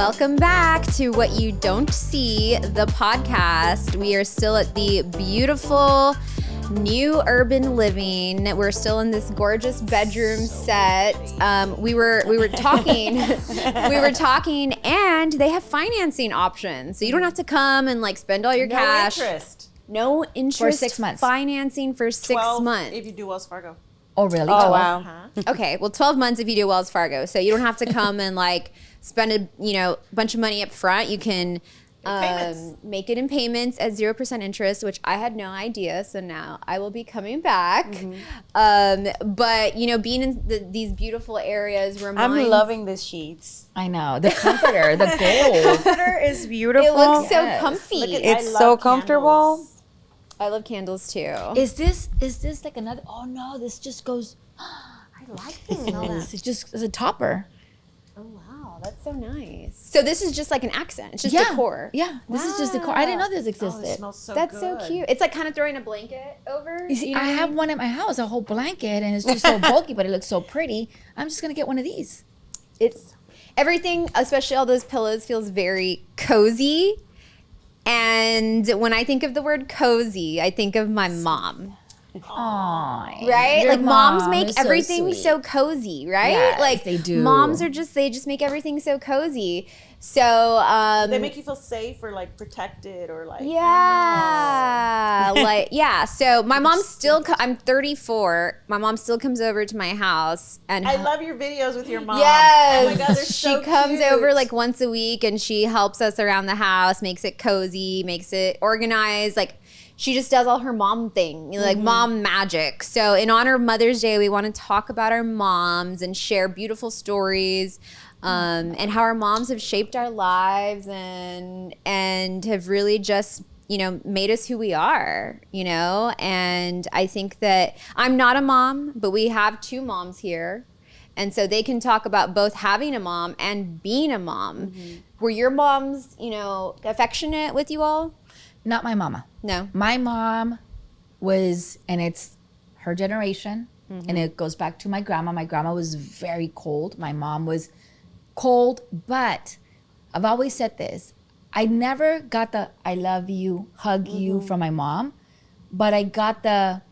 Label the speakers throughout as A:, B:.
A: Welcome back to What You Don't See, the podcast. We are still at the beautiful new urban living. We're still in this gorgeous bedroom set. We were talking, and they have financing options, so you don't have to come and like spend all your cash. No interest
B: For 6 months.
A: Financing for 6 months.
C: If you do Wells Fargo.
B: Oh, really?
D: Oh, wow.
A: Okay, well, 12 months if you do Wells Fargo. So you don't have to come and like spend a bunch of money up front. You can make it in payments at 0% interest, which I had no idea. So now I will be coming back. But being in these beautiful areas reminds.
D: I'm loving the sheets.
B: I know. The comforter, the gold.
D: Comforter is beautiful.
A: It looks so comfy.
D: It's so comfortable.
A: I love candles too.
B: Is this like another? Oh no, this just goes.
A: I like this.
B: It's just as a topper.
A: Oh wow, that's so nice. So this is just like an accent. It's just decor.
B: Yeah, this is just decor. I didn't know this existed.
C: It smells so
A: That's
C: good.
A: so cute. It's like kind of throwing a blanket over.
B: You see,
A: know
B: I
A: what
B: have
A: mean?
B: one at my house, a whole blanket, and it's just so bulky, but it looks so pretty. I'm just gonna get one of these.
A: It's everything, especially all those pillows, feels very cozy. And when I think of the word cozy, I think of my mom.
B: Aww.
A: Right?
B: Your
A: Like moms
B: mom
A: make
B: is so
A: everything
B: sweet.
A: so cozy, right?
B: Yes,
A: like
B: they do.
A: Moms are they just make everything so cozy. So
C: They make you feel safe or like protected or like.
A: So my mom still. I'm 34. My mom still comes over to my house, and
C: I love your videos with your mom.
A: yes,
C: Oh my God, they're
A: she
C: so
A: comes
C: cute.
A: over like once a week, and she helps us around the house, makes it cozy, makes it organized. Like she just does all her mom thing, like mom magic. So in honor of Mother's Day, we want to talk about our moms and share beautiful stories. And how our moms have shaped our lives and have really just made us who we are, and I think that I'm not a mom, but we have two moms here, and so they can talk about both having a mom and being a mom. Were your moms affectionate with you all?
B: Not my mama.
A: No.
B: My mom was, and it's her generation, and it goes back to my grandma. My grandma was very cold. My mom was cold, but I've always said this. I never got the I love you, hug you from my mom, but I got the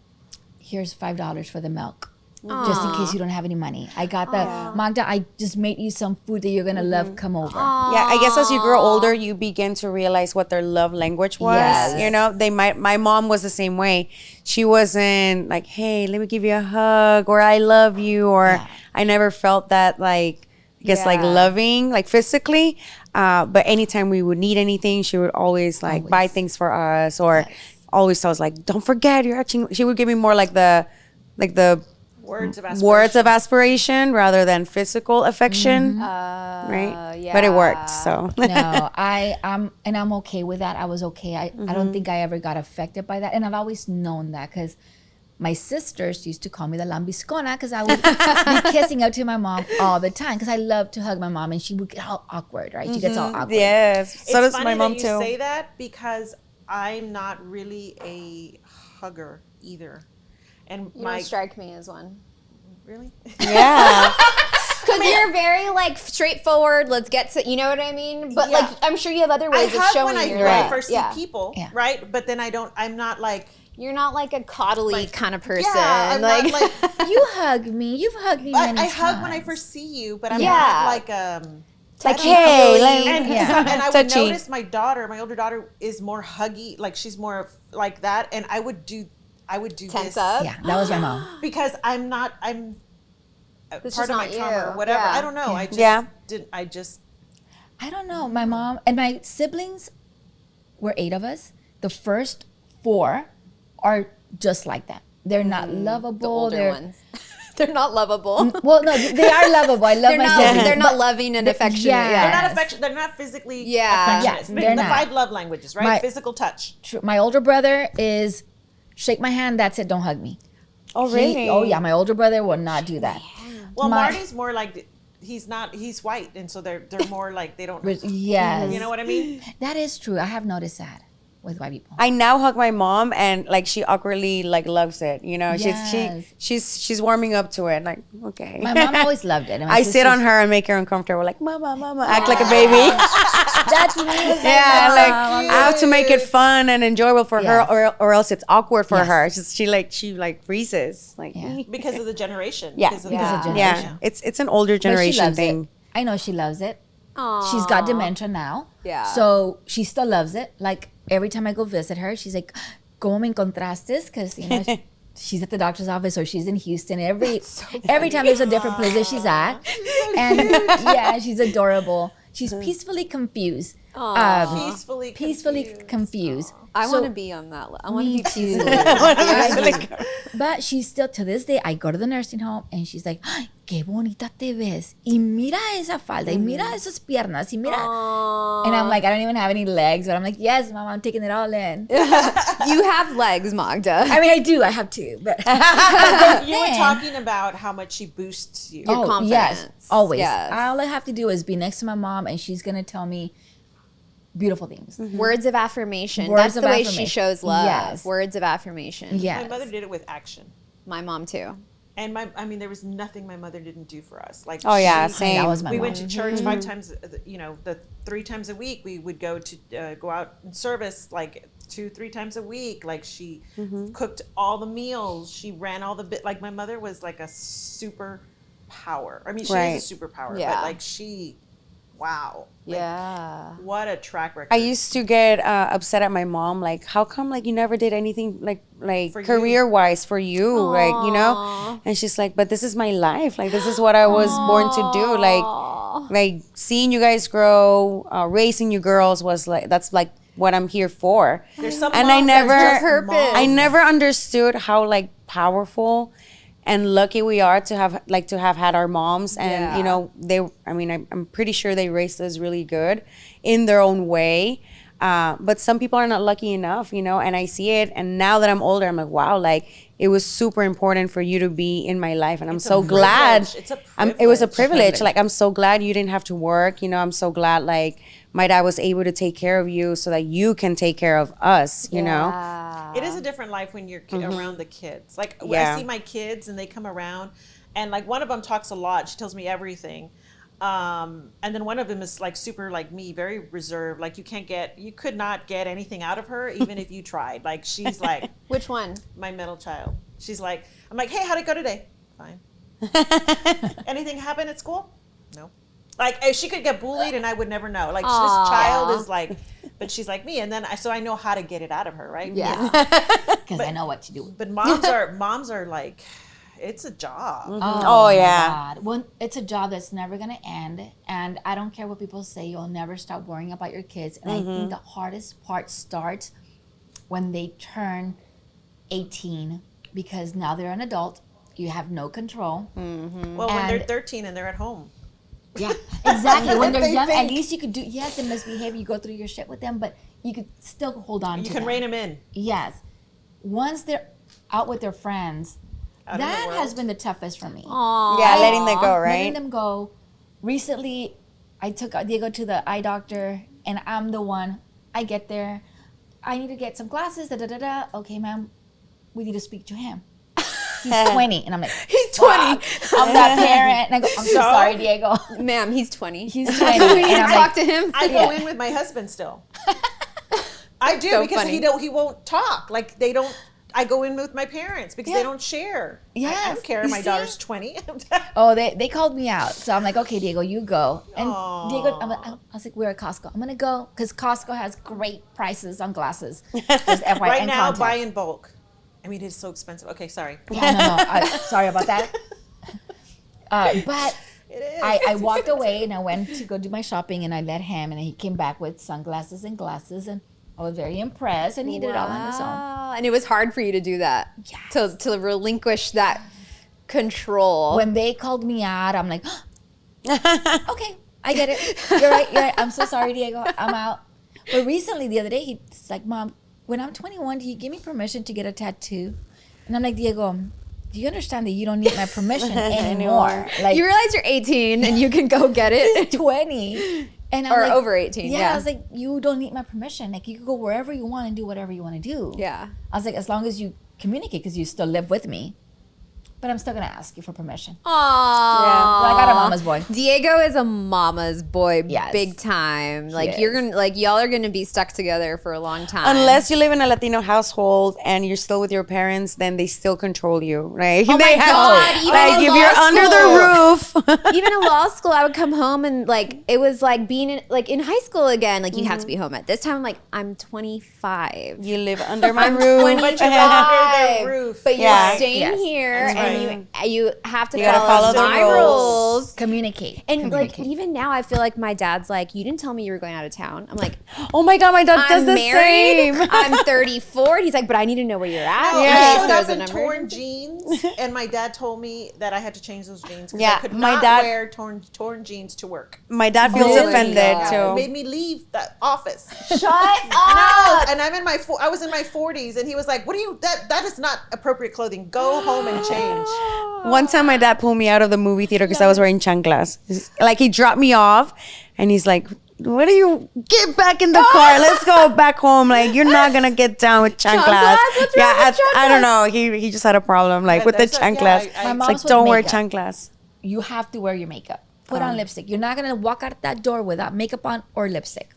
B: here's $5 for the milk. Just in case you don't have any money. I got the Magda, I just made you some food that you're gonna love, come over.
D: Yeah, I guess as you grow older, you begin to realize what their love language was.
B: Yes.
D: My mom was the same way. She wasn't like, hey, let me give you a hug, or I love you, or I never felt that like, I guess like loving, like physically. But anytime we would need anything, she would always like buy things for us, or always tell us like, don't forget you're etching. She would give me more like the words of aspiration rather than physical affection, right?
A: Yeah.
D: But it worked, so.
B: No, I'm okay with that. I was okay. I don't think I ever got affected by that. And I've always known that because my sisters used to call me the lambiscona because I would be kissing up to my mom all the time because I love to hug my mom, and she would get all awkward, right? She gets all awkward.
D: Yes, so does
C: It's
D: my
C: funny
D: mom
C: that
D: too.
C: you say that because I'm not really a hugger either. And
A: You don't strike me as one.
C: really?
D: Yeah.
A: Because you're very like straightforward. Let's get to, you know what I mean? But like, I'm sure you have other
C: I
A: ways of
C: hug
A: showing
C: when
A: your
C: I
A: love.
C: first see people,
B: Yeah.
C: right? But then I'm not like.
A: You're not like a coddly kind of person.
C: Yeah, I'm
A: like,
C: not like.
B: You hug me. You've hugged me many
C: I
B: times.
C: hug when I first see you, but I'm
A: Yeah.
C: not like
A: like
D: hey, like-
C: And,
B: Yeah.
C: and I would
D: Touchy.
C: notice my older daughter is more huggy, like she's more of like that, and I would do
A: tense
C: this
A: up.
B: Yeah, that was my mom.
C: because I'm
A: This
C: part
A: is
C: of my
A: not
C: trauma
A: you.
C: or whatever.
A: Yeah.
C: I don't know. I just
D: Yeah.
C: didn't. I just
B: I don't know. My mom and my siblings were 8 of us. The first 4 are just like that. They're not lovable.
A: The older
B: they're
A: ones. They're not lovable.
B: well, no, they are lovable. I love
A: They're
B: my
A: not,
B: siblings.
A: they're not loving and affectionate.
B: yeah.
A: Yeah.
C: they're not affection. They're not physically
A: Yeah.
C: affectionate.
B: Yeah, they're
C: the
B: not.
C: 5 love languages, right?
B: My-
C: Physical touch.
B: My older brother is shake my hand. That's it. Don't hug me.
D: Oh, really?
B: Oh yeah, my older brother will not do that.
C: Well,
B: My-
C: Marty's more like he's white, and so they're more like they don't.
B: Yes.
C: You know what I mean?
B: That is true. I have noticed that. with white people.
D: I now hug my mom, and like she awkwardly like loves it. You know,
B: Yes.
D: she's warming up to it. Like, okay.
B: My mom always loved it. And my
D: I sit on
B: sisters-
D: her and make her uncomfortable. Like, mama, act like a baby.
B: That's me.
D: Yeah, like I have to make it fun and enjoyable for
B: Yes.
D: her, or else it's awkward for
B: Yes.
D: her. She freezes. Like,
B: Yeah.
C: Because of the generation.
D: Yeah.
C: Because of
B: Because
C: the
B: of
C: generation.
B: generation.
D: it's an older
B: But she
D: generation
B: loves
D: thing.
B: it. I know she loves it.
A: Aw.
B: She's got dementia now.
A: Yeah.
B: So she still loves it. Like every time I go visit her, she's like, "¿Cómo me encontraste?" Because you know she's at the doctor's office or she's in Houston. Every time there's a different place that she's at, and yeah, she's adorable. She's peacefully confused.
C: Peacefully
B: confused.
A: I
B: So-
A: want to be on that. I want to
B: Me
A: be
B: too.
A: peaceful.
B: But she's still, to this day, I go to the nursing home and she's like, "Ay, qué bonita te ves. Y mira esa falda. Y mira esas piernas. Y mira." And I'm like, I don't even have any legs. But I'm like, yes, mom, I'm taking it all in.
A: You have legs, Magda.
B: I mean, I do. I have two. But
C: You were talking about how much she boosts you.
A: Your confidence.
B: Yes, always.
A: Yes.
B: All I have to do is be next to my mom and she's going to tell me beautiful things.
A: Words of affirmation.
B: Words
A: That's
B: of
A: the way she
B: affirmation.
A: shows love.
B: Yes.
A: Words of affirmation.
B: Yes.
C: My mother did it with action.
A: My mom too.
C: And there was nothing my mother didn't do for us. Like,
D: Oh yeah,
C: she-
D: same.
B: That was my
C: we
B: mom.
C: went to church 5 times, the 3 times a week. We would go out in service like 2-3 times a week. Like she cooked all the meals. She ran all the like my mother was like a super power. I mean, she
D: Right.
C: is a superpower,
A: Yeah.
C: but like wow. Like,
A: Yeah.
C: what a track record.
D: I used to get upset at my mom, like, how come like you never did anything like
C: For you.
D: career wise for you, like, you know? And she's like, but this is my life, like this is what I was born to do, like seeing you guys grow, raising you girls was like that's like what I'm here for.
C: There's some
D: And I
C: moms that's
D: never,
C: just
A: purpose.
D: I
C: moms.
D: never understood how like powerful and lucky we are to have had our moms, and
A: Yeah.
D: you know I'm pretty sure they raised us really good in their own way, but some people are not lucky enough, you know, and I see it, and now that I'm older I'm like, wow, like it was super important for you to be in my life, and I'm
C: It's a
D: so glad.
C: privilege. It's a
D: It was a
C: privilege.
D: privilege. Like I'm so glad you didn't have to work, you know. I'm so glad like my dad was able to take care of you so that you can take care of us, you know.
C: It is a different life when you're around the kids. Like when
D: Yeah.
C: I see my kids and they come around, and like one of them talks a lot. She tells me everything, and then one of them is like super like me, very reserved. Like you could not get anything out of her, even if you tried. Like she's like
A: Which one?
C: my middle child. She's like, I'm like, hey, how'd it go today? Fine. Anything happen at school? No. Like if she could get bullied and I would never know. Like
A: Aw.
C: this child is like, but she's like me, and then so I know how to get it out of her, right?
A: Yeah.
B: Because I know what to do.
C: But moms are like, it's a job.
D: Oh, yeah.
B: God. Well, it's a job that's never going to end. And I don't care what people say. You'll never stop worrying about your kids. And I think the hardest part starts when they turn 18, because now they're an adult. You have no control.
C: Well, when they're
B: And-
C: 13 and they're at home.
B: Yeah, exactly. When they're
C: They
B: young, at
C: think.
B: least you could do, yes, they misbehave. You go through your shit with them, but you could still hold on
C: You
B: to
C: can
B: them.
C: rein them in.
B: Yes. Once they're out with their friends,
C: Out in the
B: that has
C: world.
B: been the toughest for me.
D: Yeah, letting them go,
B: Letting
D: right?
B: them go. Recently, I took Diego to the eye doctor, and I'm the one. I get there. I need to get some glasses. Da da da da. Okay, ma'am, we need to speak to him. He's 20, and I'm like,
A: He's 20.
B: I'm that parent, and I go, I'm so
C: So?
B: sorry, Diego.
A: Ma'am, he's 20.
B: He's 20.
A: We need
B: and
A: to
B: I'm
A: talk
B: like,
A: to him.
C: I go in with my husband still. I do
A: So
C: because
A: funny.
C: he won't talk. Like they don't. I go in with my parents because they don't share. I
B: Yes.
C: don't care.
B: You
C: My
B: see?
C: daughter's 20.
B: oh, they called me out, so I'm like, okay, Diego, you go. And
C: Aw.
B: Diego, I was like, we're at Costco. I'm gonna go because Costco has great prices on glasses. Just FYI,
C: right
B: and
C: now,
B: contacts.
C: buy in bulk. I mean, it's so expensive. Okay, sorry.
B: Yeah, no. Sorry about that. But
C: It is.
B: I walked away and I went to go do my shopping, and I let him, and he came back with sunglasses and glasses, and I was very impressed, and he did it all on his own.
A: Wow. And it was hard for you to do that.
B: Yes.
A: To relinquish that control.
B: When they called me out, I'm like, okay, I get it. You're right. I'm so sorry, Diego. I'm out. But recently, the other day, he's like, Mom, when I'm 21, do you give me permission to get a tattoo? And I'm like, Diego, do you understand that you don't need my permission anymore? Like,
A: you realize you're 18 and you can go get it.
B: he's 20. And
A: Or over 18, yeah.
B: I was like, you don't need my permission. Like, you can go wherever you want and do whatever you want to do.
A: Yeah.
B: I was like, as long as you communicate, because you still live with me, but I'm still going to ask you for permission.
A: Aww.
B: But I got a mama's boy.
A: Diego is a mama's boy,
B: Yes.
A: big time. Like
B: He
A: you're
B: is.
A: gonna, like y'all are gonna be stuck together for a long time.
D: Unless you live in a Latino household and you're still with your parents, then they still control you, right?
A: Oh
D: They
A: my
D: have
A: God,
D: to,
A: even
D: like
A: in
D: if
A: law
D: you're under the roof.
A: even in law school, I would come home and like it was like being in, like in high school again. Like you have to be home at this time. I'm like I'm 25.
D: You live under my roof.
C: But you're under the roof.
A: But you're
D: Yeah.
A: staying
B: Yes.
A: here,
C: That's
A: and you have to
D: You gotta
A: follow,
D: follow the
A: my
D: rules.
A: rules.
B: Communicate.
A: And like
B: Communicate.
A: even now, I feel like my dad's like, you didn't tell me you were going out of town. I'm like,
D: Oh my God, my dad does
A: I'm
D: the
A: married.
D: same.
A: I'm 34. And he's like, but I need to know where you're at.
C: No,
A: in
C: I
A: case
C: showed
A: there's
C: up
A: an
C: in torn
A: emergency.
C: jeans, and my dad told me that I had to change those jeans because
D: Yeah,
C: I could
D: my
C: not
D: dad-
C: wear torn jeans to work.
D: My dad feels
A: Oh my
D: offended
A: God.
C: It
D: too.
C: made me leave that office.
A: Shut
C: No,
A: up.
C: and I was in my 40s, and he was like, "What do you? That is not appropriate clothing. Go home and change."
D: One time my dad pulled me out of the movie theater because I was wearing chanclas. Like he dropped me off and he's like, what are you, get back in the car. Let's go back home. Like you're not going to get down with chanclas.
A: Chanclas? What's wrong with
D: I don't know. He just had a problem like
C: Yeah,
D: with the
C: that's like-
D: chanclas.
C: yeah, I-
B: My
D: It's
B: mom's
D: like
B: with
D: don't wear
B: makeup.
D: chanclas.
B: You have to wear your makeup. Put on lipstick. You're not going to walk out that door without makeup on or lipstick.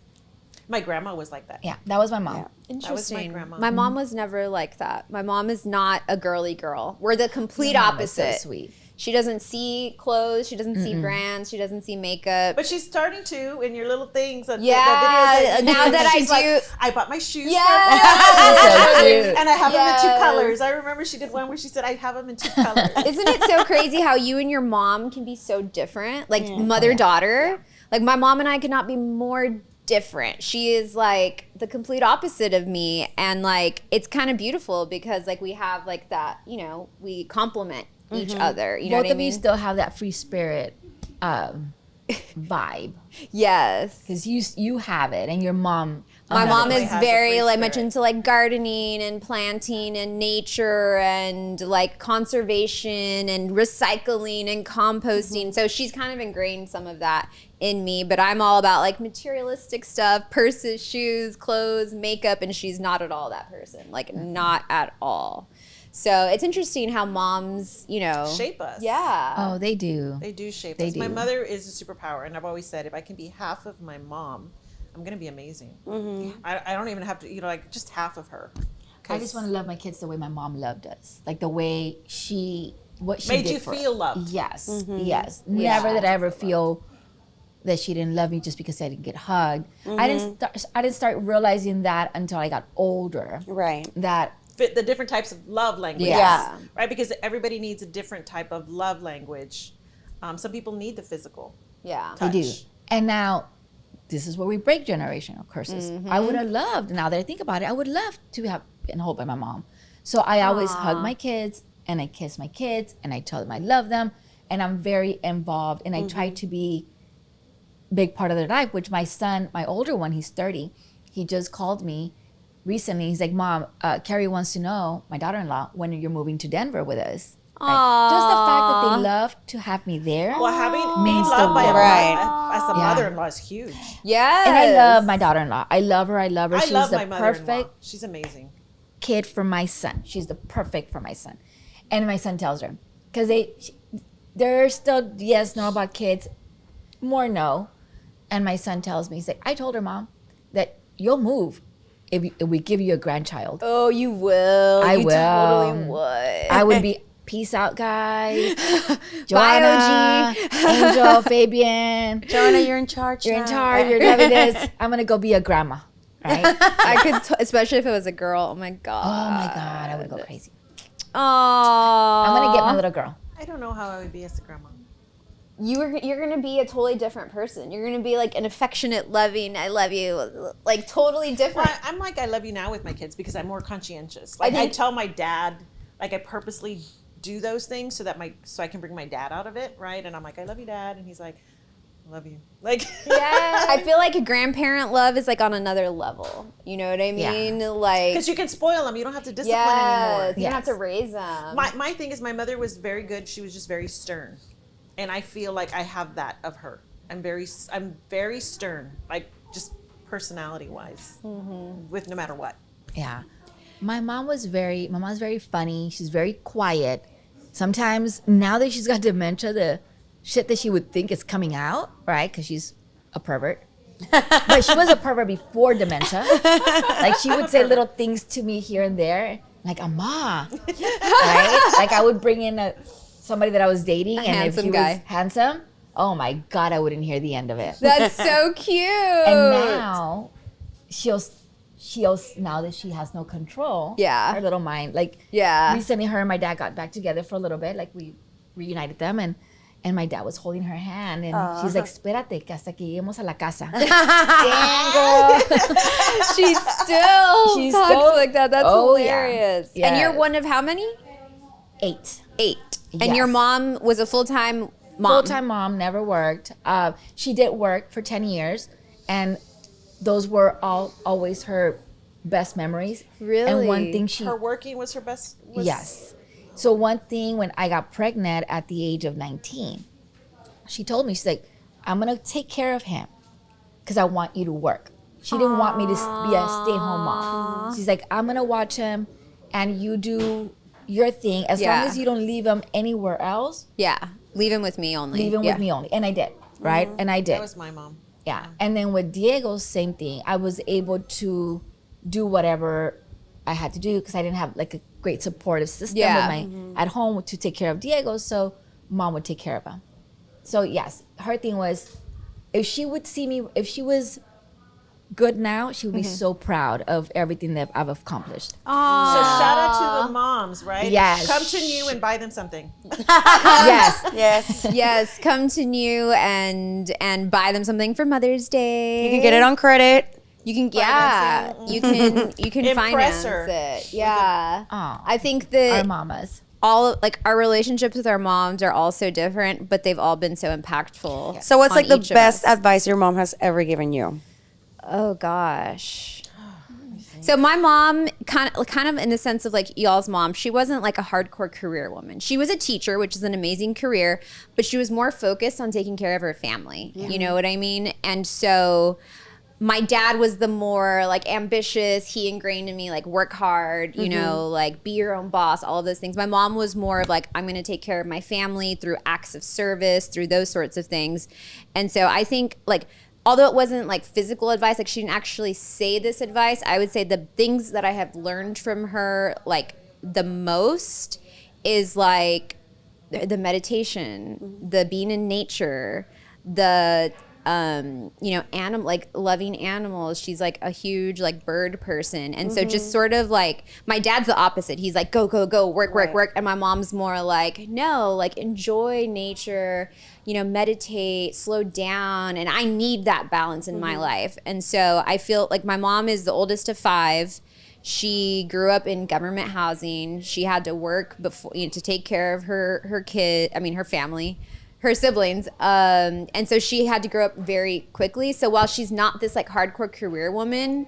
C: My grandma was like that.
B: Yeah, that was my mom.
A: Interesting.
C: grandma.
A: My mom was never like that. My mom is not a girly girl. We're the complete
B: Your mom is so
A: opposite.
B: sweet.
A: She doesn't see clothes. She doesn't see brands. She doesn't see makeup.
C: But she's starting to in your little things.
A: Yeah,
C: videos
A: now
C: you do,
A: that I
C: she's like,
A: do-
C: I bought my shoes.
A: Yes.
B: So cute.
C: And I have them in two
A: Yes.
C: colors. I remember she did one where she said, I have them in two colors.
A: Isn't it so crazy how you and your mom can be so different? Like mother-daughter. Like my mom and I could not be more different. She is like the complete opposite of me. And like it's kind of beautiful because like we have like that, you know, we complement each other. You know
B: Both
A: what I
B: of
A: mean?
B: you still have that free spirit vibe.
A: Yes.
B: Because you have it, and your mom.
A: My mom
C: definitely
A: is
C: has a
A: very
C: free
A: like much
C: spirit.
A: into like gardening and planting and nature and like conservation and recycling and composting. So she's kind of ingrained some of that in me, but I'm all about like materialistic stuff, purses, shoes, clothes, makeup, and she's not at all that person. Like not at all. So it's interesting how moms, you know,
C: Shape us.
A: Yeah.
B: Oh, they do.
C: They do shape
B: They
C: us. My
B: do.
C: mother is a superpower, and I've always said if I can be half of my mom, I'm gonna be amazing. I don't even have to, you know, like just half of her.
B: I just want to love my kids the way my mom loved us, like the way what she
C: Made
B: did
C: you
B: for
C: feel
B: us.
C: loved.
B: Yes, yes. Never did I ever feel that she didn't love me just because I didn't get hugged. I didn't start realizing that until I got older.
D: Right.
B: That
C: Fit the different types of love language.
B: Yes.
C: Right, because everybody needs a different type of love language. Some people need the physical.
A: Yeah.
B: I do.
C: touch.
B: And now, this is where we break generational curses. I would have loved, now that I think about it, I would love to have been held by my mom. So I always hug my kids, and I kiss my kids, and I tell them I love them, and I'm very involved, and I try to be a big part of their life, which my son, my older one, he's 30, he just called me recently. He's like, Mom, Carrie wants to know, my daughter-in-law, when you're moving to Denver with us. Right? Just the fact that they love to have me there.
C: Well, having being
B: Means the
C: loved by a
B: world.
D: Right.
C: as a mother-in-law is huge.
A: Yes.
B: And I love my daughter-in-law. I love her.
C: I
B: She's
C: love
B: the
C: my mother-in-law.
B: perfect
C: She's amazing.
B: kid for my son. She's the perfect for my son. And my son tells her, because they're still yes, no about kids, more no. And my son tells me, he's like, I told her, Mom, that you'll move if we give you a grandchild.
A: Oh, you will.
B: I
A: you
B: will.
A: totally would.
B: I would be, peace out, guys.
A: Bye,
B: Joanna,
A: OG.
B: Angel, Fabian.
D: Joanna, you're in charge.
B: You're in
D: now.
B: charge. You're loving this. I'm going to go be a grandma. Right?
A: I could, especially if it was a girl. Oh my god.
B: Oh my God, I would go crazy.
A: Oh.
B: I'm going to get my little girl.
C: I don't know how I would be as a grandma.
A: You're gonna be a totally different person. You're gonna be like an affectionate, loving, I love you, like totally different.
C: Well, I'm like I love you now with my kids because I'm more conscientious. Like I
A: think-
C: tell my dad, like I purposely do those things so that so I can bring my dad out of it, right? And I'm like, I love you, Dad, and he's like, I love you. Like
A: Yeah, I feel like a grandparent love is like on another level. You know what I mean? Like,
C: because you can spoil them, you don't have to discipline
A: yes,
C: anymore.
A: you don't have
B: Yes.
A: to raise them.
C: My thing is my mother was very good. She was just very stern, and I feel like I have that of her. I'm very stern, like just personality wise, with no matter what.
B: Yeah. My mom's very funny. She's very quiet. Sometimes now that she's got dementia, the shit that she would think is coming out, right? Because she's a pervert. But she was a pervert before dementia. Like she would say little things to me here and there, like "Ama," right? Like I would bring in somebody that I was dating, and if he was handsome, oh my God, I wouldn't hear the end of it.
A: That's so cute.
B: And now she'll now that she has no control, her little mind, like recently her and my dad got back together for a little bit, like we reunited them, and my dad was holding her hand, and she's like, espérate, que hasta que lleguemos a la casa. Dang, girl.
A: She still talks like that. That's hilarious.
B: Yeah.
A: And you're one of how many?
B: 8.
A: And your mom was a full-time mom?
B: Full-time mom, never worked. She did work for 10 years, and those were always her best memories.
A: Really?
B: And one thing
C: her working was her best.
B: Yes. So one thing, when I got pregnant at the age of 19, she told me, she's like, I'm going to take care of him because I want you to work. She didn't want me to be a stay-home mom. She's like, I'm going to watch him and you do your thing as long as you don't leave him anywhere else.
A: Yeah. Leave him with me only.
B: Leave him with me only. And I did, right? And I did.
C: That was my mom.
B: Yeah. And then with Diego, same thing. I was able to do whatever I had to do because I didn't have like a great supportive system at home to take care of Diego. So mom would take care of him. So yes, her thing was, if she would see me, if she was good now, she would be so proud of everything that I've accomplished.
C: So shout out to the moms, right?
B: Yes.
C: Come to New and buy them something.
A: Yes. Come to New and buy them something for Mother's Day.
D: You can get it on credit.
A: You can, you can finance it. Yeah. I think that
B: our mamas,
A: our relationships with our moms are all so different, but they've all been so impactful.
D: So what's like the best advice your mom has ever given you?
A: Oh gosh. So my mom, kind of in the sense of like y'all's mom, she wasn't like a hardcore career woman. She was a teacher, which is an amazing career, but she was more focused on taking care of her family. You know what I mean? And so my dad was the more like ambitious. He ingrained in me like work hard, you know, like be your own boss, all of those things. My mom was more of like, I'm going to take care of my family through acts of service, through those sorts of things. And so I think like, although it wasn't like physical advice, like she didn't actually say this advice, I would say the things that I have learned from her like the most is like the meditation, the being in nature, the like loving animals. She's like a huge like bird person. And so just sort of like, my dad's the opposite. He's like, go, work. And my mom's more like, no, like enjoy nature, meditate, slow down. And I need that balance in my life. And so I feel like my mom is the oldest of 5. She grew up in government housing. She had to work before, to take care of her family, her siblings. And so she had to grow up very quickly. So while she's not this like hardcore career woman,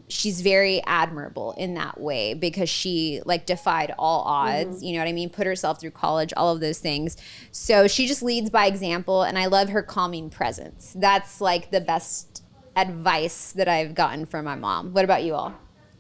A: she's very admirable in that way because she like defied all odds, you know what I mean? Put herself through college, all of those things. So she just leads by example, and I love her calming presence. That's like the best advice that I've gotten from my mom. What about you all?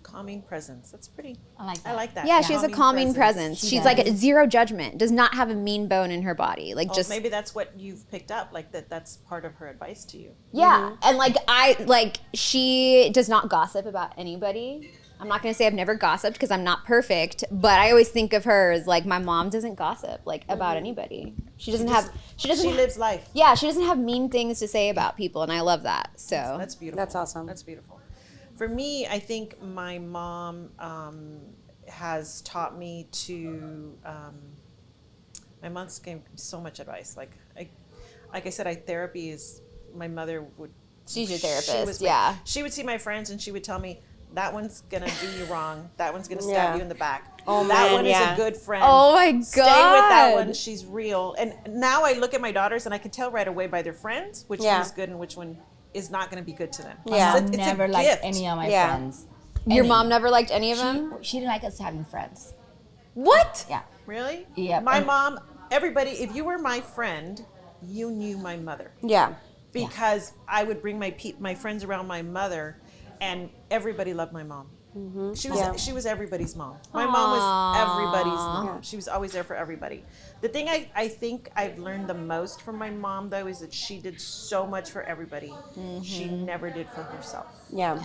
C: Calming presence. That's pretty.
B: I like that.
C: I like that.
A: Yeah, she has a calming presence. She's like a zero judgment, does not have a mean bone in her body. Like just
C: maybe that's what you've picked up, like that's part of her advice to you.
A: Yeah. And she does not gossip about anybody. I'm not going to say I've never gossiped because I'm not perfect, but I always think of her as like my mom doesn't gossip like about anybody. She
C: lives life.
A: Yeah, she doesn't have mean things to say about people, and I love that. So
C: that's beautiful.
D: That's awesome.
C: That's beautiful. For me, I think my mom has taught me to. My mom's gave so much advice. Like I said, therapy is. My mother would.
A: She's your therapist. Yeah.
C: She would see my friends and she would tell me, that one's gonna do you wrong. That one's gonna stab you in the back.
D: Oh,
C: that
D: man,
C: one is a good friend.
A: Oh my God.
C: Stay with that one. She's real. And now I look at my daughters and I can tell right away by their friends which one is good and which one is not going to be good to them.
B: Yeah,
C: it's
B: never liked any of my friends.
A: Your mom never liked any of them?
B: She didn't like us having friends.
A: What?
B: Yeah.
C: Really?
B: Yeah.
C: My mom, everybody, if you were my friend, you knew my mother.
D: Yeah.
C: Because I would bring my friends around my mother, and everybody loved my mom. She was everybody's mom. My mom was everybody's mom. She was always there for everybody. The thing I think I've learned the most from my mom, though, is that she did so much for everybody. She never did for herself.
D: Yeah.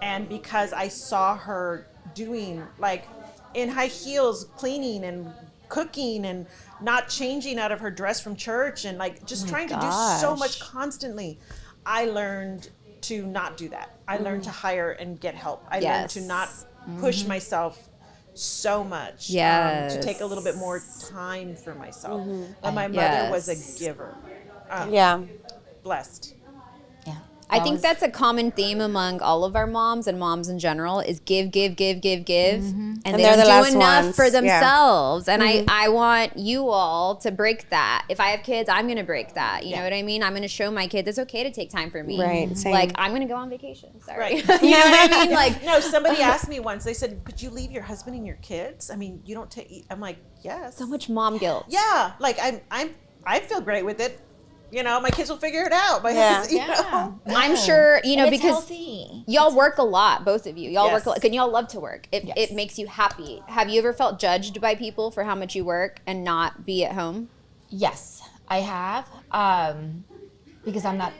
C: And because I saw her doing, like, in high heels, cleaning and cooking and not changing out of her dress from church, and like just trying to do so much constantly, I learned to not do that. I learned to hire and get help. I learned to not push myself so much. To take a little bit more time for myself. And my mother was a giver. Blessed.
A: I think that's a common theme among all of our moms and moms in general is give, give, give, give, give. And they
D: they're the
A: don't
D: last
A: do enough
D: ones.
A: for themselves. And I want you all to break that. If I have kids, I'm going to break that. You know what I mean? I'm going to show my kids it's okay to take time for me.
D: Right, same.
A: Like, I'm going to go on vacation. Sorry.
C: Right.
A: You know what I mean? Like,
C: No, somebody asked me once, they said, but you leave your husband and your kids? I mean, you don't take, I'm like, yes.
A: so much mom guilt.
C: Yeah, like I feel great with it. You know, my kids will figure it out. My you know?
A: I'm sure, you know,
B: And it's
A: because
B: healthy.
A: y'all work a lot, both of you. Y'all work a lot,
C: Yes.
A: and y'all love to work. It makes you happy. Have you ever felt judged by people for how much you work and not be at home?
B: Yes, I have. Because I'm not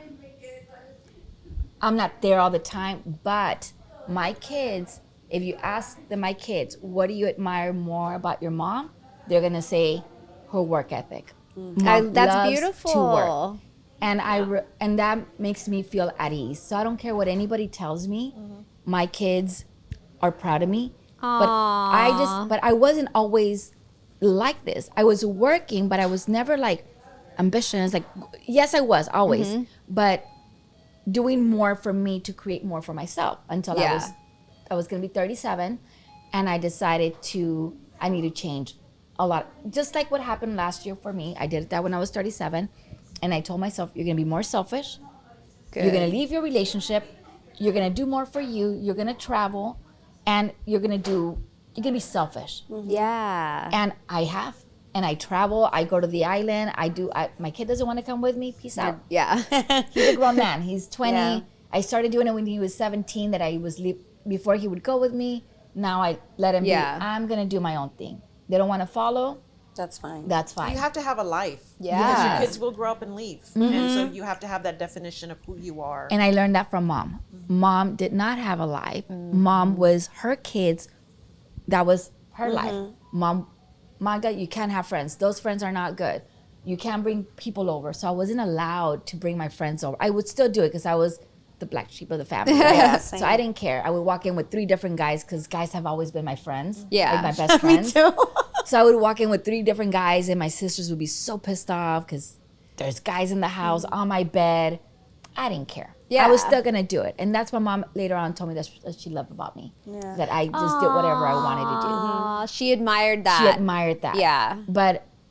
B: there all the time. But my kids, if you ask my kids, what do you admire more about your mom? They're gonna say her work ethic. Mom
A: That's
B: loves
A: beautiful.
B: to work. And and that makes me feel at ease. So I don't care what anybody tells me. My kids are proud of me. But I wasn't always like this. I was working, but I was never like ambitious. Like, yes, I was always, but doing more for me to create more for myself until I was gonna be 37, and I decided I need to change a lot. Just like what happened last year for me. I did that when I was 37, and I told myself, you're gonna be more selfish. You're gonna leave your relationship. You're gonna do more for you. You're gonna travel, and you're gonna be selfish.
A: Yeah.
B: And I have. And I travel. I go to the island. My kid doesn't want to come with me. Peace out.
A: Yeah.
B: He's a grown man. He's 20.
D: Yeah.
B: I started doing it when he was 17. That I was before he would go with me. Now I let him be. I'm gonna do my own thing. They don't want to follow.
D: That's fine.
B: That's fine.
C: You have to have a life.
A: Yeah.
C: Because your kids will grow up and leave. And so you have to have that definition of who you are.
B: And I learned that from mom. Mom did not have a life. Mom was her kids. That was her life. Mom, Magda, you can't have friends. Those friends are not good. You can't bring people over. So I wasn't allowed to bring my friends over. I would still do it because I was the black sheep of the family. Right?
D: Yeah,
B: So
D: same.
B: I didn't care. I would walk in with 3 different guys because guys have always been my friends.
A: Yeah.
B: Like my best friends.
D: Me too.
B: So I would walk in with 3 different guys, and my sisters would be so pissed off because there's guys in the house on my bed. I didn't care.
A: Yeah.
B: I was still gonna do it, and that's what mom later on told me that she loved about me.
D: Yeah.
B: That I just did whatever I wanted to do.
A: Aw, she admired that.
B: She admired that.
A: Yeah.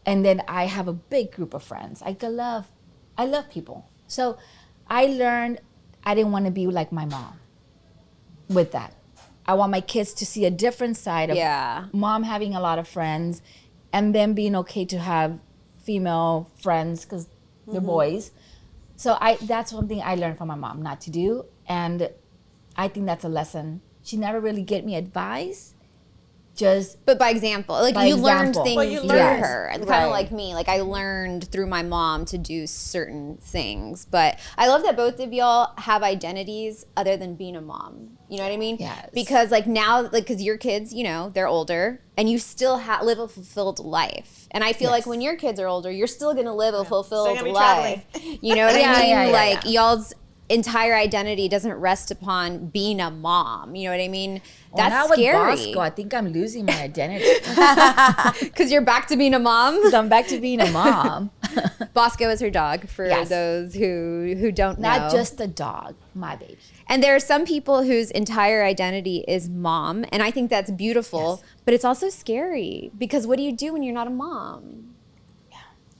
B: And then I have a big group of friends. I love people. So I learned I didn't want to be like my mom with that. I want my kids to see a different side of mom having a lot of friends, and then being okay to have female friends because they're boys. So that's one thing I learned from my mom not to do. And I think that's a lesson. She never really gave me advice.
A: But by example, like
B: By
A: you learned
B: example.
A: things
C: Well, you
A: through
C: learned.
A: her, kind
B: Right.
A: of like me. Like I learned through my mom to do certain things. But I love that both of y'all have identities other than being a mom. You know what I mean?
B: Yes.
A: Because like now, like because your kids, you know, they're older, and you still live a fulfilled life. And I feel like when your kids are older, you're still gonna live a fulfilled
C: Still gonna be
A: life. You know what I mean?
B: Yeah,
A: like y'all's entire identity doesn't rest upon being a mom. You know what I mean? That's
B: now with
A: scary.
B: Bosco, I think I'm losing my identity.
A: Because you're back to being a mom.
B: I'm back to being a mom.
A: Bosco is her dog for
B: Yes.
A: those who don't know.
B: Not just a dog, my baby.
A: And there are some people whose entire identity is mom, and I think that's beautiful, but it's also scary because what do you do when you're not a mom?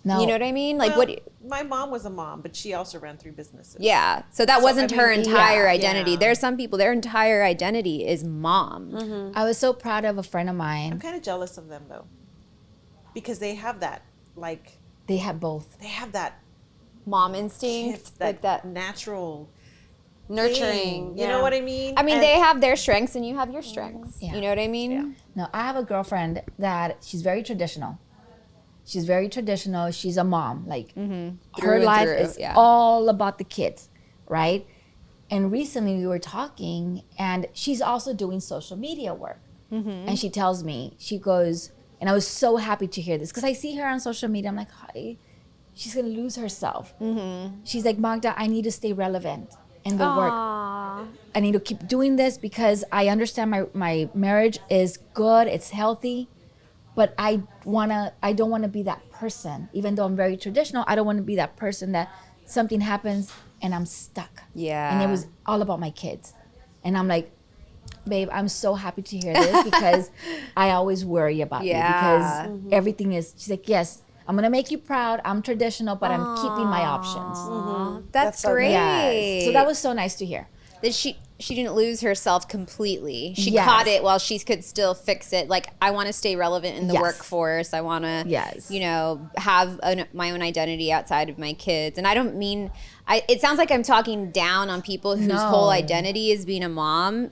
B: No,
A: You know what I mean? Like
C: Well,
A: what?
C: my mom was a mom, but she also ran 3 businesses.
A: Yeah. So that wasn't
C: I
A: her
C: mean,
A: entire
C: yeah,
A: identity.
C: yeah.
A: There's some people their entire identity is mom.
B: I was so proud of a friend of mine.
C: I'm kind of jealous of them though, because they have that, like,
B: They had both.
C: they have that
A: mom instinct, like that.
C: natural
D: Nurturing.
C: thing. You know what I mean?
A: I mean,
C: And-
A: they have their strengths and you have your strengths.
B: Yeah.
A: You know what I mean?
C: Yeah.
B: No, I have a girlfriend that she's very traditional. She's very traditional. She's a mom. Like
A: Through
B: her
A: and
B: life
A: through,
B: is
A: yeah.
B: all about the kids, right? And recently we were talking, and she's also doing social media work. And she tells me, she goes, and I was so happy to hear this because I see her on social media. I'm like, hi, she's gonna lose herself. She's like, Magda, I need to stay relevant in the work.
A: Aww.
B: I need to keep doing this because I understand my marriage is good, it's healthy, but I don't wanna be that person. Even though I'm very traditional, I don't wanna be that person that something happens and I'm stuck.
A: Yeah.
B: And it was all about my kids. And I'm like, babe, I'm so happy to hear this because I always worry about you
A: Yeah.
B: because everything is, she's like, yes, I'm gonna make you proud. I'm traditional, but I'm keeping my options.
A: That's
D: so
A: great.
B: Yes. So that was so nice to hear.
A: That she didn't lose herself completely. She
B: Yes.
A: caught it while she could still fix it. Like, I want to stay relevant in the
B: Yes.
A: workforce. I want to,
B: Yes.
A: you know, have my own identity outside of my kids. And I don't mean, it sounds like I'm talking down on people whose
B: No.
A: whole identity is being a mom.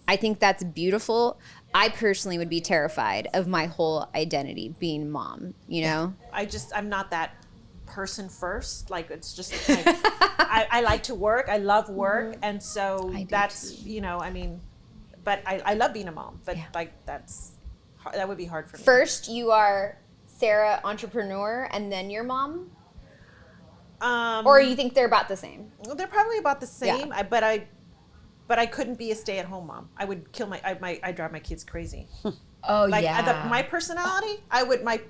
A: I think that's beautiful. I personally would be terrified of my whole identity being mom, you know?
C: I'm not that person first. Like, it's just like, I like to work. I love work. And so
B: I do
C: that's,
B: too.
C: you know, I mean, but I love being a mom, but
B: Yeah.
C: like, that would be hard for me.
A: First, you are Sarah, entrepreneur, and then your mom? Or you think they're about the same?
C: They're probably about the
A: Yeah.
C: same, but I couldn't be a stay-at-home mom. I would kill I drive my kids crazy.
B: Oh
C: Like
B: yeah.
C: my personality,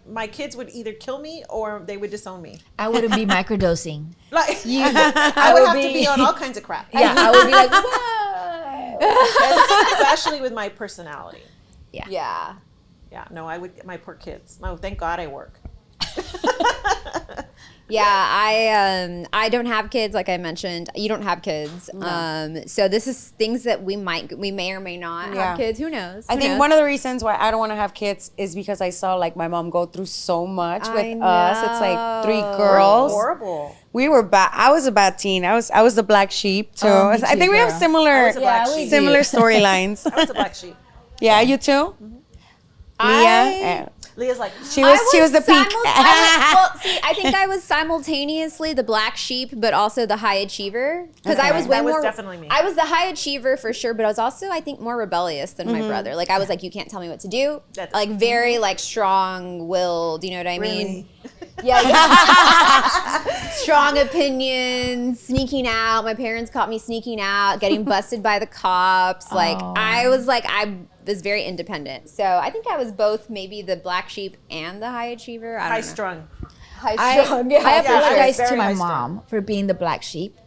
C: my kids would either kill me or they would disown me.
B: I wouldn't be microdosing.
C: Like I would
B: would
C: have to
B: be-
C: be on all kinds of crap.
B: Yeah, I would be like, whoa.
C: Especially with my personality.
A: Yeah.
C: Yeah, no, I would get my poor kids. No, thank God I work.
A: Yeah, I don't have kids, like I mentioned. You don't have kids, so this is things that we may or may not
D: Yeah.
A: have kids. Who knows?
D: I think one of the reasons why I don't want to have kids is because I saw like my mom go through so much with us. It's like 3 girls.
C: Horrible.
D: We were bad. I was a bad teen. I was the black sheep too.
B: Oh, me
D: I
B: too,
D: think we have
B: girl.
D: similar
C: I was a black
B: Yeah, we
C: sheep.
D: similar storylines.
C: I was a black sheep.
D: Yeah, you too. Leah.
C: Leah's like,
D: She was the pink.
A: Well, see, I think I was simultaneously the black sheep, but also the high achiever. Because I
D: Okay.
A: was way
C: That was
A: more.
C: definitely me.
A: I was the high achiever for sure, but I was also, I think, more rebellious than my brother. Like I was like, you can't tell me what to do.
C: That's-
A: Like very like strong-willed. You know what I mean?
C: Really?
A: Yeah. Strong opinions, sneaking out. My parents caught me sneaking out, getting busted by the cops. Like
B: Oh.
A: I was very independent. So I think I was both maybe the black sheep and the high achiever. I don't
C: high
A: know.
C: strung.
A: High strung. Yeah,
B: I
A: for sure.
B: apologize
C: Very
B: to my
C: high strung.
B: mom for being the black sheep.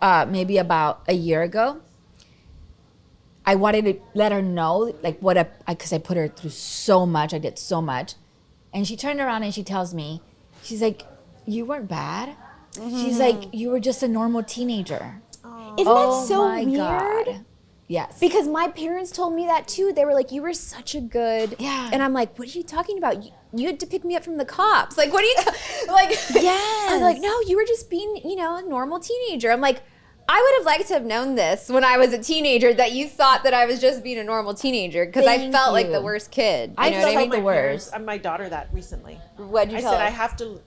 B: Maybe about a year ago, I wanted to let her know like because I put her through so much. I did so much, and she turned around and she tells me, she's like, "You weren't bad." She's like, "You were just a normal teenager."
A: Isn't that so
B: my
A: weird?
B: God. Yes.
A: Because my parents told me that too. They were like, "You were such a good,"
B: Yeah.
A: and I'm like, "What are you talking about? You had to pick me up from the cops. Like, what are you like?"
B: Yes.
A: I'm like, "No, you were just being, a normal teenager." I'm like, I would have liked to have known this when I was a teenager, that you thought that I was just being a normal teenager, because I
B: Thank
A: felt like
B: you.
A: the worst kid. You
B: I
A: know
B: felt
A: what I
B: like
A: mean?
B: the worst.
C: My daughter that recently.
A: What'd you
C: I
A: tell
C: said
A: her?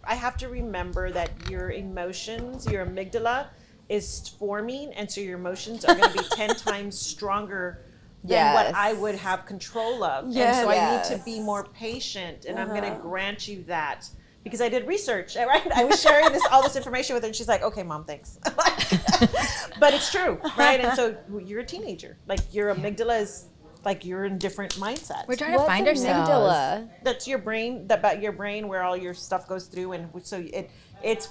C: I have to remember that your emotions, your amygdala, is forming, and so your emotions are going to be 10 times stronger than what
A: Yes.
C: I would have control of.
D: Yes.
C: And so I need to
A: Yes.
C: be more patient, and I'm going to grant you that. Because I did research, right? I was sharing all this information with her, and she's like, "Okay, mom, thanks." But it's true, right? And so you're a teenager. Like your amygdala is like you're in different mindsets.
B: We're trying to
A: What's
B: find ourselves.
A: amygdala?
C: That's your brain, about your brain where all your stuff goes through, and so it's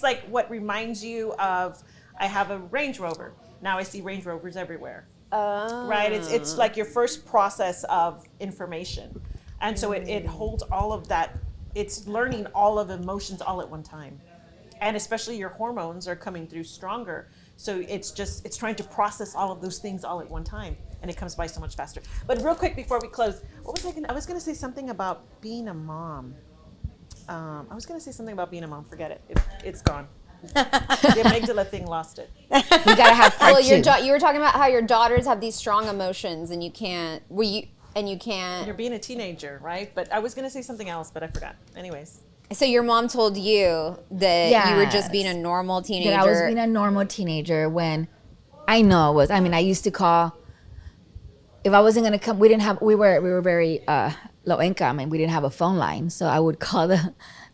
C: like what reminds you of. I have a Range Rover. Now I see Range Rovers everywhere. Right? It's like your first process of information, and so it holds all of that. It's learning all of emotions all at one time, and especially your hormones are coming through stronger. So it's trying to process all of those things all at one time, and it comes by so much faster. But real quick before we close, I was going to say something about being a mom. Forget it. It's gone. The amygdala thing lost it.
B: We gotta have part
A: Well,
B: two.
A: you were talking about how your daughters have these strong emotions, and you can't. You can't.
C: You're being a teenager, right? But I was gonna say something else, but I forgot. Anyways.
A: So your mom told you that you were just
B: Yes.
A: being a normal teenager.
B: That I was being a normal teenager when I know it was. I mean, I used to call. If I wasn't gonna come, we were very low income, and we didn't have a phone line, so I would call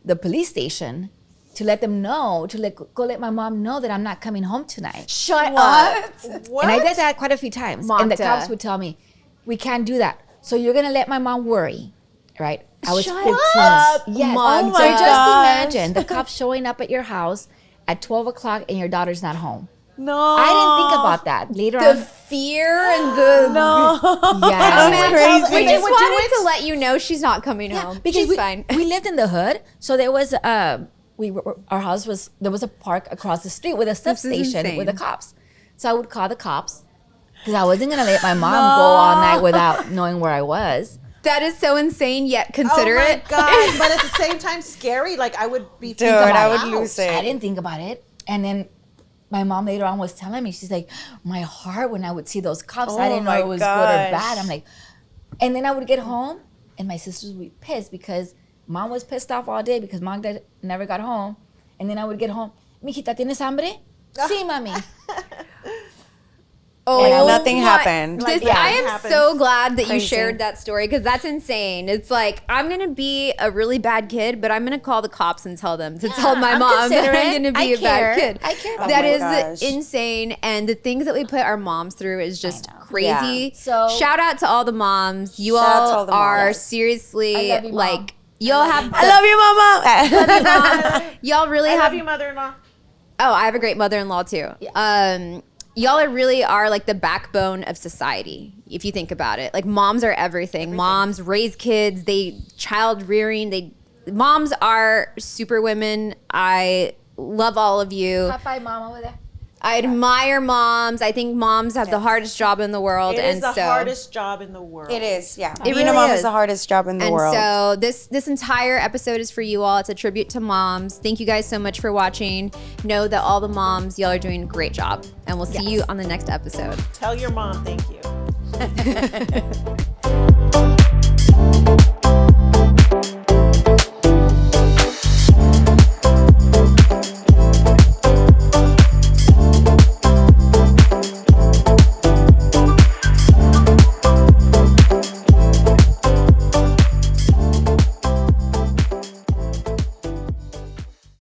B: the police station to let them know, go let my mom know that I'm not coming home tonight.
A: Shut up.
C: What?
B: And I did that quite a few times. And the
A: Magda.
B: cops would tell me, we can't do that. So you're going to let my mom worry, right? I was
A: Shut
B: 15.
A: up,
B: Yes.
A: Magda.
B: So just
D: gosh.
B: imagine the cops showing up at your house at 12 o'clock and your daughter's not home.
D: No.
B: I didn't think about that. Later
A: The
B: on.
A: fear and the
D: No.
B: Yes.
D: That's
A: We
D: crazy.
A: just
C: would do
A: wanted
C: it?
A: to let you know she's not coming home.
B: Because
A: She's fine.
B: we lived in the hood. So there was our house there was a park across the street with a substation
A: insane.
B: with the cops. So I would call the cops because I wasn't going to let my mom go all night without knowing where I was.
A: That is so insane, yet
C: Oh
A: considerate.
C: my god! But at the same time, scary. Like I would be.
D: Dude,
C: freaked
D: I
C: out.
D: would lose it.
B: I didn't think about it. And then my mom later on was telling me, she's like, my heart when I would see those cops, I
D: Oh
B: didn't know
D: my
B: it was good
D: gosh.
B: or bad. I'm like, and then I would get home and my sisters would be pissed because mom was pissed off all day because Magda never got home. And then I would get home, mijita, ¿tienes hambre? Sí, mami.
D: And nothing
A: my-
D: happened.
A: This,
C: yeah,
A: I
C: it
A: am
C: happened.
A: so glad that you
D: Crazy.
A: shared that story because that's insane. It's like I'm gonna be a really bad kid, but I'm gonna call the cops and tell them to tell my
B: I'm
A: mom that
B: considerate.
A: I'm gonna be
B: I
A: a bad
B: care.
A: kid.
B: I care about
A: That
D: my
A: is
D: gosh.
A: insane, and the things that we put our moms through is just
B: know.
A: crazy.
B: Yeah. So-
A: shout out to all the moms. You
D: Shout out to
A: all
D: all the
A: are
D: moms.
A: seriously
B: I love you, Mom.
A: like y'all have.
D: I love you, Mama.
A: Y'all really
C: I
A: have.
C: love you, mother-in-law.
A: Oh, I have a great mother-in-law too. Y'all really are like the backbone of society, if you think about it. Like moms are everything. Moms raise kids. They child rearing. Moms are super women. I love all of you.
B: High five, mom over there.
A: I admire moms. I think moms have the hardest job in the world,
C: It
A: and
C: is the
A: so
C: hardest job in the world.
D: It is, yeah.
A: It
D: Being
A: really
D: a mom
A: is.
D: is the hardest job in the
A: And
D: world.
A: so this entire episode is for you all. It's a tribute to moms. Thank you guys so much for watching. Know that all the moms, y'all are doing a great job. And we'll see you on the next episode.
C: Tell your mom thank you.